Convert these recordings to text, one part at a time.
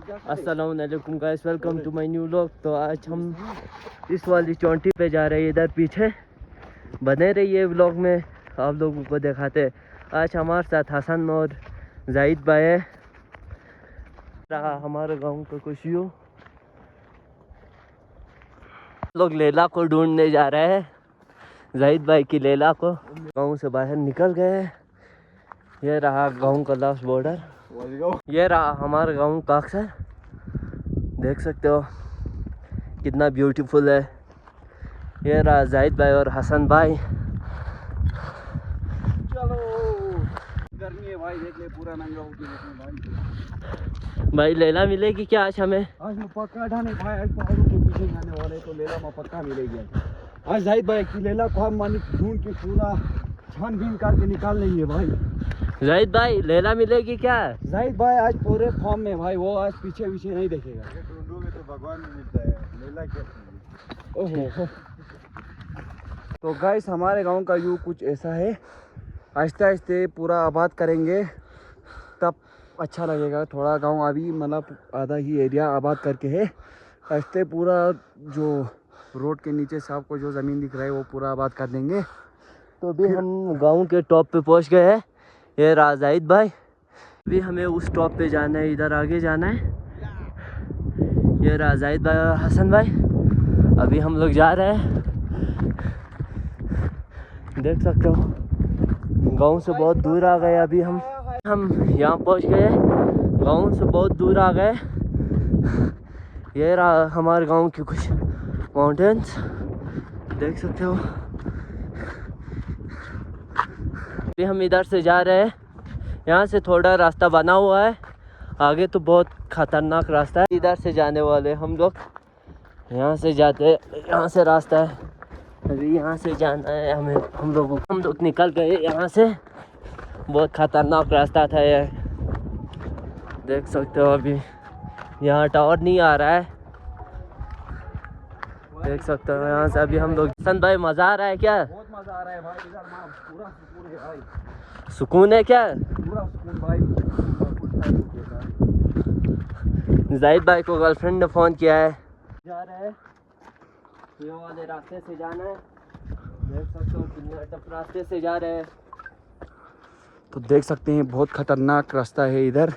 अस्सलाम वालेकुम guys, welcome to my new vlog. तो आज हम इस वाली चोटी पे जा रहे हैं, इधर पीछे बने रहिए व्लॉग में, आप लोगों को दिखाते हैं। आज हमारे साथ हसन और जाहिद भाई है। रहा हमारे गांव का कुछ यूँ लोग लैला को ढूंढने जा रहे हैं, जाहिद भाई की लैला को। गांव से बाहर निकल गए। ये रहा गांव का लास्ट बॉर्डर, ये रहा हमारा गांव का अक्सर, देख सकते हो कितना ब्यूटीफुल है। ये रहा जाहिद भाई और हसन भाई। चलो गर्मी है भाई, देख ले पूरा नंगा भाई लैला मिलेगी क्या आज हमें? आज मैं पक्का ढाने भाई, आज पहाड़ों के पीछे जाने वाले, तो लैला में पक्का मिलेगी। आज जाहिद भाई की लैला को हम मानी ढूंढ के पूरा छानबीन करके निकाल लेंगे भाई। जाहिद भाई लैला मिलेगी क्या? जाहिद भाई आज पूरे फॉर्म में भाई, वो आज पीछे पीछे नहीं देखेगा। ढूंढोगे तो भगवान भी मिलता है, लैला क्या। ओहो तो गाइस हमारे गांव का व्यू कुछ ऐसा है। आहिस्ते आहिस्ते पूरा आबाद करेंगे तब अच्छा लगेगा। थोड़ा गांव अभी मतलब आधा ही एरिया आबाद करके है। आहिस्ते पूरा जो रोड के नीचे से आपको जो ज़मीन दिख रहा है वो पूरा आबाद कर देंगे। तो अभी हम गांव के टॉप पे पहुंच गए हैं। ये रहा जाहिद भाई, अभी हमें उस टॉप पे जाना है, इधर आगे जाना है। ये रहा जाहिद भाई और हसन भाई, अभी हम लोग जा रहे हैं। देख सकते हो गांव से बहुत दूर आ गए। अभी हम यहाँ पहुंच गए, गांव से बहुत दूर आ गए। ये रहा हमारे गांव की कुछ माउंटेन्स, देख सकते हो। अभी हम इधर से जा रहे हैं, यहाँ से थोड़ा रास्ता बना हुआ है, आगे तो बहुत खतरनाक रास्ता है। इधर से जाने वाले हम लोग, यहाँ से जाते हैं, यहाँ से रास्ता है। अभी यहाँ से जाना है हमें, हम लोग निकल गए यहाँ से। बहुत खतरनाक रास्ता था ये, देख सकते हो। अभी यहाँ टावर नहीं आ रहा है, देख सकते हो यहाँ से। अभी हम लोग हसन भाई, मज़ा आ रहा है क्या? बहुत मजा आ रहा है भाई, इधर पूरा सुकून है भाई। सुकून है क्या? पूरा सुकून भाई। जाहिद भाई को गर्लफ्रेंड ने फ़ोन किया है। जा रहे हैं, ये वाले रास्ते से जाना है, देख सकते हो कितना टफ रास्ते से जा रहे हैं। तो देख सकते हैं बहुत खतरनाक रास्ता है इधर।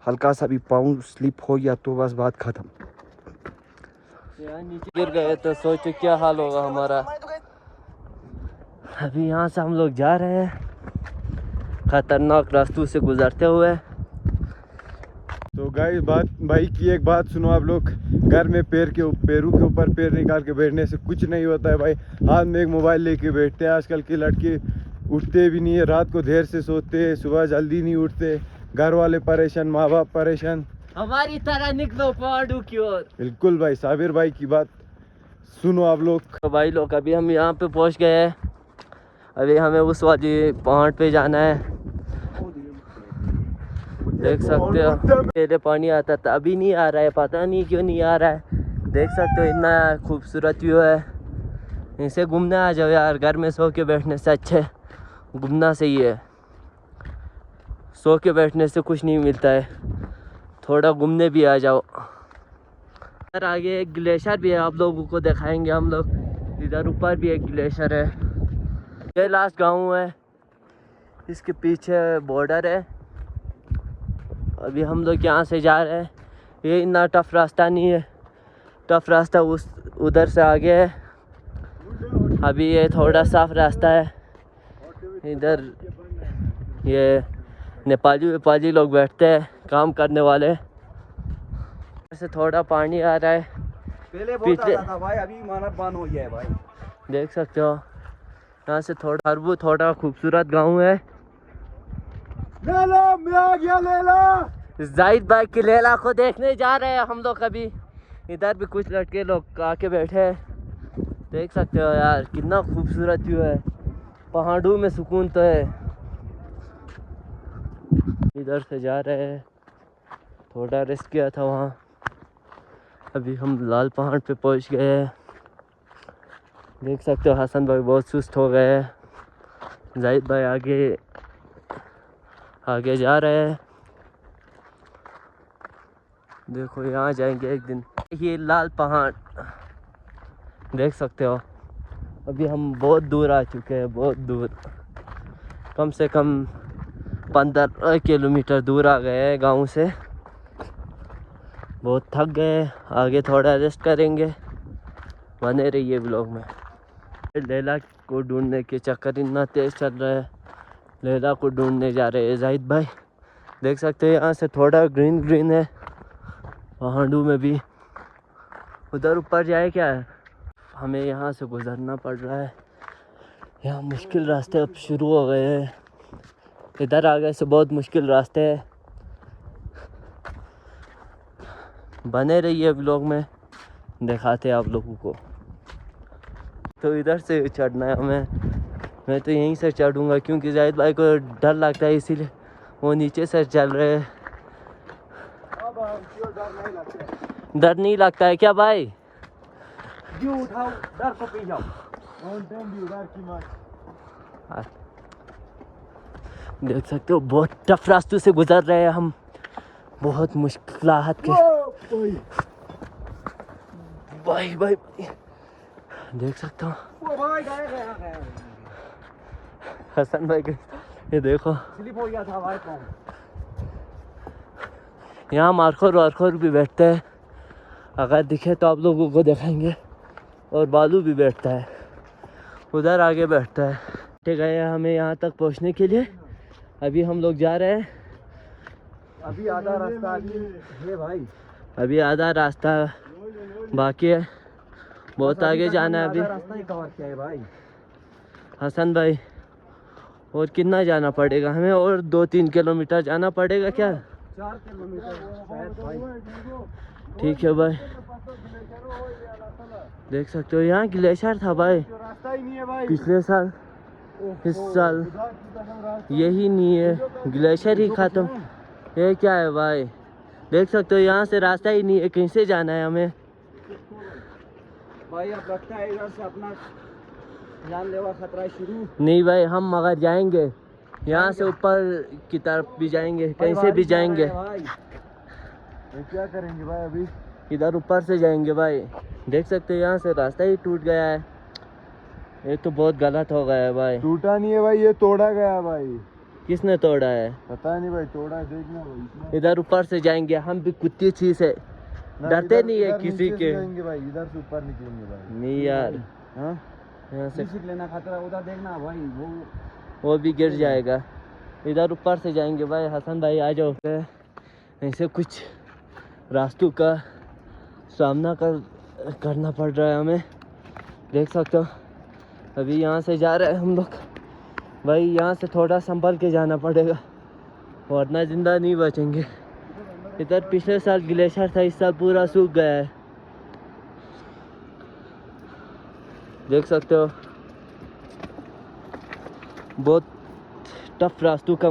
हल्का सा भी पाँव स्लिप हो गया तो बस बात खत्म। यहाँ नीचे गिर गए तो सोचो क्या हाल होगा हमारा। अभी यहाँ से हम लोग जा रहे हैं खतरनाक रास्तों से गुजरते हुए। तो गाइस भाई की एक बात सुनो आप लोग, घर में पैरों के ऊपर पैर निकाल के बैठने से कुछ नहीं होता है भाई। हाथ में एक मोबाइल लेके बैठते हैं। आजकल के लड़के उठते भी नहीं है, रात को देर से सोते हैं, सुबह जल्दी नहीं उठते। घर वाले परेशान, माँ बाप परेशान, हमारी तरह निकलो पहाड़ों की ओर। बिल्कुल भाई, साबिर भाई की बात सुनो आप लोग। तो भाई लोग अभी हम यहाँ पे पहुँच गए हैं। अभी हमें उस वाली पहाड़ पे जाना है, देख सकते हो। पहले पानी आता था, अभी नहीं आ रहा है, पता नहीं क्यों नहीं आ रहा है। देख सकते हो इतना खूबसूरत व्यू है। इसे घूमने आ जाओ यार, घर में सो के बैठने से अच्छे घूमना सही है। सो के बैठने से कुछ नहीं मिलता है, थोड़ा घूमने भी आ जाओ। इधर आगे एक ग्लेशियर भी है, आप लोगों को दिखाएंगे हम लोग। इधर ऊपर भी एक ग्लेशियर है। ये लास्ट गांव है, इसके पीछे बॉर्डर है। अभी हम लोग यहाँ से जा रहे हैं। ये इतना टफ रास्ता नहीं है, टफ रास्ता उधर से आगे है। अभी ये थोड़ा साफ रास्ता है। इधर ये नेपाली लोग बैठते हैं, काम करने वाले। इधर से थोड़ा पानी आ रहा है, पहले बहुत आता था भाई, अभी मानव बंद हो गया है भाई, देख सकते हो। यहाँ से थोड़ा खूबसूरत गांव है। लैला मैं आ गया, लैला। जाहिद भाई की लैला को देखने जा रहे हैं हम लोग। अभी इधर भी कुछ लड़के लोग आके बैठे हैं, देख सकते हो यार कितना खूबसूरत व्यू है। पहाड़ों में सुकून तो है। इधर से जा रहे हैं, थोड़ा रेस्ट किया था वहाँ। अभी हम लाल पहाड़ पे पहुँच गए हैं, देख सकते हो। हसन भाई बहुत सुस्त हो गए हैं। जाहिद भाई आगे जा रहे हैं। देखो यहाँ जाएंगे एक दिन। ये लाल पहाड़ देख सकते हो। अभी हम बहुत दूर आ चुके हैं, बहुत दूर, कम से कम 15 किलोमीटर दूर आ गए हैं गांव से। बहुत थक गए, आगे थोड़ा रेस्ट करेंगे। बने रहिए ब्लॉग में। लैला को ढूंढने के चक्कर इतना तेज़ चल रहा है। लैला को ढूंढने जा रहे हैं जाहिद भाई। देख सकते हो यहाँ से थोड़ा ग्रीन ग्रीन है पहाड़ों में भी। उधर ऊपर जाए क्या है, हमें यहाँ से गुजरना पड़ रहा है। यहाँ मुश्किल रास्ते अब शुरू हो गए हैं। इधर आगे से बहुत मुश्किल रास्ते हैं। बने रहिए ब्लॉग में, दिखाते हैं आप लोगों को। तो इधर से चढ़ना है हमें। मैं तो यहीं से चढ़ूँगा क्योंकि जाहिद भाई को डर लगता है, इसीलिए वो नीचे से चल रहे हैं। डर नहीं लगता है क्या भाई? व्यू उठाओ, डर को पी जाओ। माउंटेन व्यू डर की मार। देख सकते हो बहुत टफ रास्तों से गुजर रहे हैं हम, बहुत मुश्किलात के। भाई भाई देख सकते हो हसन भाई के, ये देखो स्लिप हो गया था भाई पाँव। यहाँ मारखोर वारखोर भी बैठते हैं, अगर दिखे तो आप लोगों को दिखाएंगे। और बालू भी बैठता है, उधर आगे बैठता है। ठीक है, हमें यहाँ तक पहुँचने के लिए अभी हम लोग जा रहे हैं। अभी आधा रास्ता है भाई, अभी आधा रास्ता बाकी है, बहुत आगे जाना है अभी। रास्ता ही कवर किया है भाई। हसन भाई और कितना जाना पड़ेगा हमें? और 2-3 किलोमीटर जाना पड़ेगा क्या? 4 किलोमीटर शायद भाई। ठीक है भाई। देख सकते हो यहाँ ग्लेशियर था भाई, रास्ता ही नहीं है भाई। पिछले साल, इस साल यही नहीं है, ग्लेशियर ही खत्म। ये क्या है भाई? देख सकते हो यहाँ से रास्ता ही नहीं है, कहीं से जाना है हमें भाई। अब लगता है इधर से अपना जानलेवा खतरा शुरू। नहीं भाई, हम मगर जाएंगे यहाँ से ऊपर की तरफ भी जाएंगे, कहीं से भी जाएंगे। क्या करेंगे भाई? अभी इधर ऊपर से जाएंगे भाई। देख सकते हो यहाँ से रास्ता ही टूट गया है। ये तो बहुत गलत हो गया है भाई। टूटा नहीं है भाई, ये तोड़ा गया है भाई। किसने तोड़ा है? पता नहीं भाई, तोड़ा है, देखना भाई। इधर ऊपर से जाएंगे हम भी, कुत्ती चीज है, डरते नहीं है किसी के। जाएंगे भाई, इधर से ऊपर निकलेंगे भाई। नहीं यार, हाँ यहाँ से लेना खतरा, उधर देखना भाई, वो भी गिर जाएगा। इधर ऊपर से जाएंगे भाई। हसन भाई आ जाओ। ऐसे कुछ रास्तों का सामना करना पड़ रहा है हमें। देख सकते हो अभी यहाँ से जा रहे हैं हम लोग भाई। यहाँ से थोड़ा संभल के जाना पड़ेगा वरना ज़िंदा नहीं बचेंगे। इधर पिछले साल ग्लेशियर था, इस साल पूरा सूख गया है। देख सकते हो बहुत टफ रास्तों का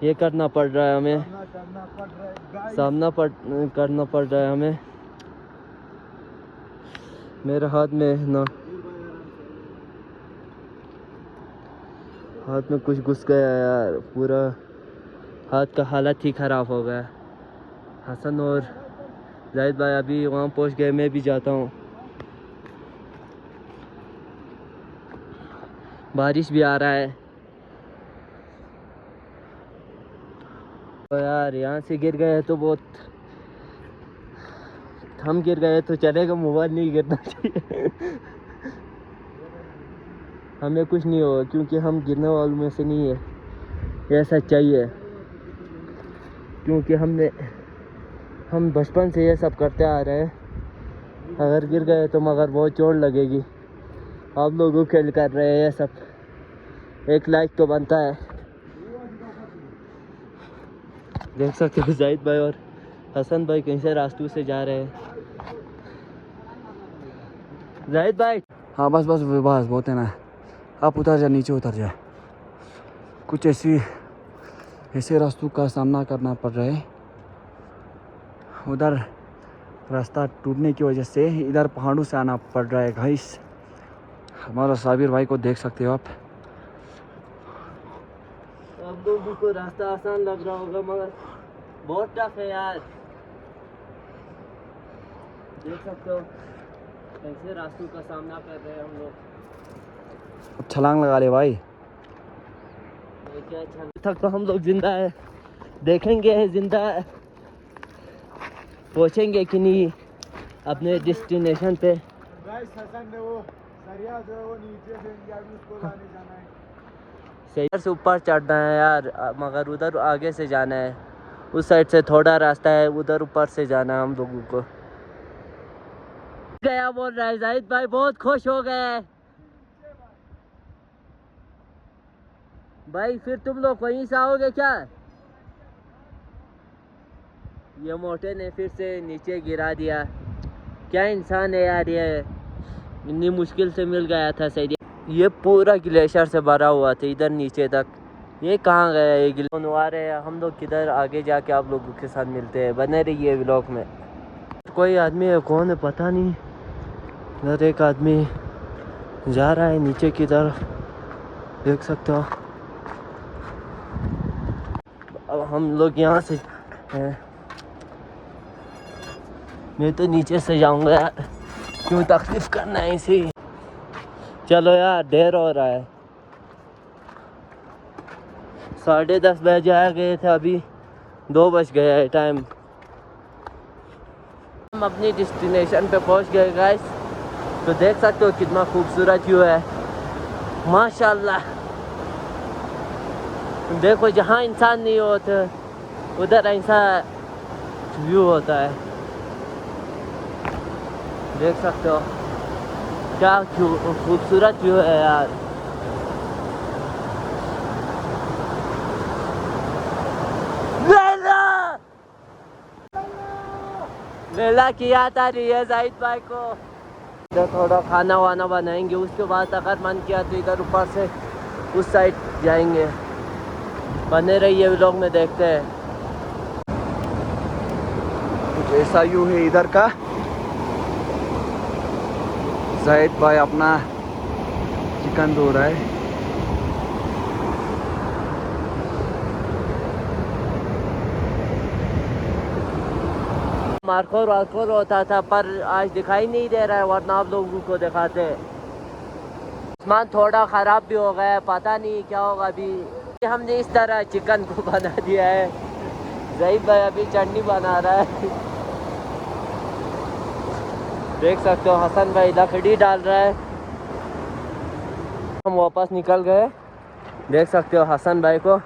ये करना पड़ रहा है हमें, सामना करना पड़ रहा है हमें। मेरे हाथ में ना, हाथ में कुछ घुस गया यार, पूरा हाथ का हालत ही ख़राब हो गया। हसन और जाहिद भाई अभी वहाँ पहुँच गए, मैं भी जाता हूँ। बारिश भी आ रहा है तो यार यहाँ से गिर गए तो बहुत, हम गिर गए तो चलेगा, मोबाइल नहीं गिरना चाहिए। हमें कुछ नहीं होगा क्योंकि हम गिरने वालों में से नहीं है, ये सच्चाई है। क्योंकि हम बचपन से ये सब करते आ रहे हैं। अगर गिर गए तो मगर बहुत चोट लगेगी। आप लोगों खेल कर रहे हैं ये सब, एक लाइक तो बनता है। देख सकते हो जाहिद भाई और हसन भाई कहीं से रास्तों से जा रहे हैं। जाहिद भाई, हाँ बस बस बस बहुत है ना। आप उतर जा, नीचे उतर जा। कुछ ऐसे रास्तों का सामना करना पड़ रहा है। उधर रास्ता टूटने की वजह से इधर पहाड़ों से आना पड़ रहा है गाइस। हमारा साबिर भाई को देख सकते हो आप लोगों को रास्ता आसान लग रहा होगा मगर बहुत टफ है यार। देख सकते हो कैसे रास्तों का सामना कर रहे हैं हम लोग। अब छलांग लगा ले भाई। क्या तक तो हम लोग जिंदा है, देखेंगे जिंदा पहुँचेंगे कि नहीं अपने डेस्टिनेशन पे। हसन ने वो सरिया जो है वो नीचे से इंडिया में उसको लाने जाना है। सही से ऊपर चढ़ना है यार, मगर उधर आगे से जाना है। उस साइड से थोड़ा रास्ता है, उधर ऊपर से जाना है हम लोगों को। गया बोल रहा है जाहिद भाई, बहुत खुश हो गए भाई। फिर तुम लोग वहीं से आओगे क्या? ये मोटे ने फिर से नीचे गिरा दिया। क्या इंसान है यार ये, इतनी मुश्किल से मिल गया था सही। ये पूरा ग्लेशियर से भरा हुआ था इधर नीचे तक। ये कहाँ गया ये ग्लेशियर? आ रहे हैं हम लोग किधर, आगे जाके आप लोगों के साथ मिलते हैं। बने रहिए व्लॉग में। कोई आदमी है, कौन है पता नहीं। इधर एक आदमी जा रहा है नीचे की तरफ, देख सकते हो। अब हम लोग यहाँ से हैं। मैं तो नीचे से जाऊंगा यार, क्यों तकलीफ करना है इसे। चलो यार देर हो रहा है, 10:30 बजे आ गए थे, अभी 2 बज गया है टाइम। हम अपनी डेस्टिनेशन पे पहुंच गए गाइस। तो देख सकते हो कितना खूबसूरत व्यू है माशाल्लाह। देखो जहाँ इंसान नहीं होता उधर ऐसा व्यू होता है, देख सकते हो क्या खूबसूरत व्यू है यार। लैला की याद आ रही है जाहिद भाई को। इधर थोड़ा खाना वाना बनाएंगे, उसके बाद अगर मन किया तो इधर ऊपर से उस साइड जाएंगे। बने रहिए व्लॉग में, देखते हैं। कुछ ऐसा व्यू है इधर का। जाहिद भाई अपना चिकन धो रहा है। मार्कोर वार्कोर होता था पर आज दिखाई नहीं दे रहा है, वरना आप लोगों को दिखाते। आसमान थोड़ा ख़राब भी हो गया है, पता नहीं क्या होगा अभी। हमने इस तरह चिकन को बना दिया है। जाहिद भाई अभी चटनी बना रहा है, देख सकते हो। हसन भाई लकड़ी डाल रहा है। हम वापस निकल गए, देख सकते हो हसन भाई को।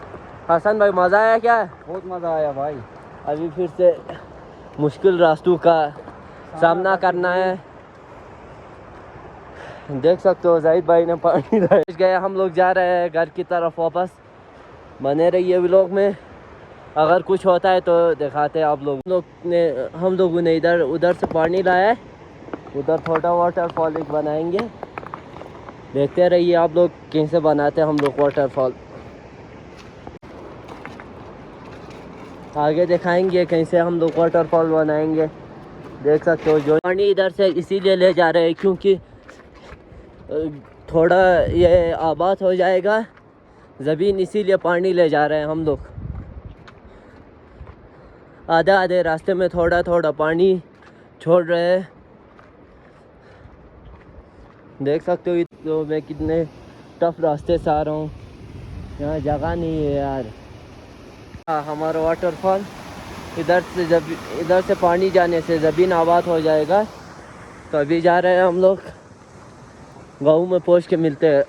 हसन भाई मज़ा आया क्या? बहुत मज़ा आया भाई। अभी फिर से मुश्किल रास्तों का सामना करना है। देख सकते हो जाहिद भाई ने पानी पहुंच गए। हम लोग जा रहे हैं घर की तरफ वापस। बने रहिए व्लॉग में, अगर कुछ होता है तो दिखाते हैं आप लोग। हम लोगों ने इधर उधर से पानी लाया है, उधर थोड़ा वाटरफॉल एक बनाएंगे। देखते रहिए आप लोग कैसे बनाते हैं हम लोग वाटरफॉल। आगे दिखाएंगे कैसे हम लोग वाटरफॉल बनाएंगे। देख सकते हो जो पानी इधर से इसीलिए ले जा रहे हैं क्योंकि थोड़ा ये आबाद हो जाएगा ज़मीन, इसीलिए पानी ले जा रहे हैं हम लोग। आधे आधे रास्ते में थोड़ा थोड़ा पानी छोड़ रहे हैं। देख सकते हो तो मैं कितने टफ रास्ते से आ रहा हूँ, यहाँ जगह नहीं है यार। हमारा वाटरफॉल इधर से पानी जाने से ज़मीन आबाद हो जाएगा। तो अभी जा रहे हैं हम लोग, गाँव में पहुँच के मिलते हैं।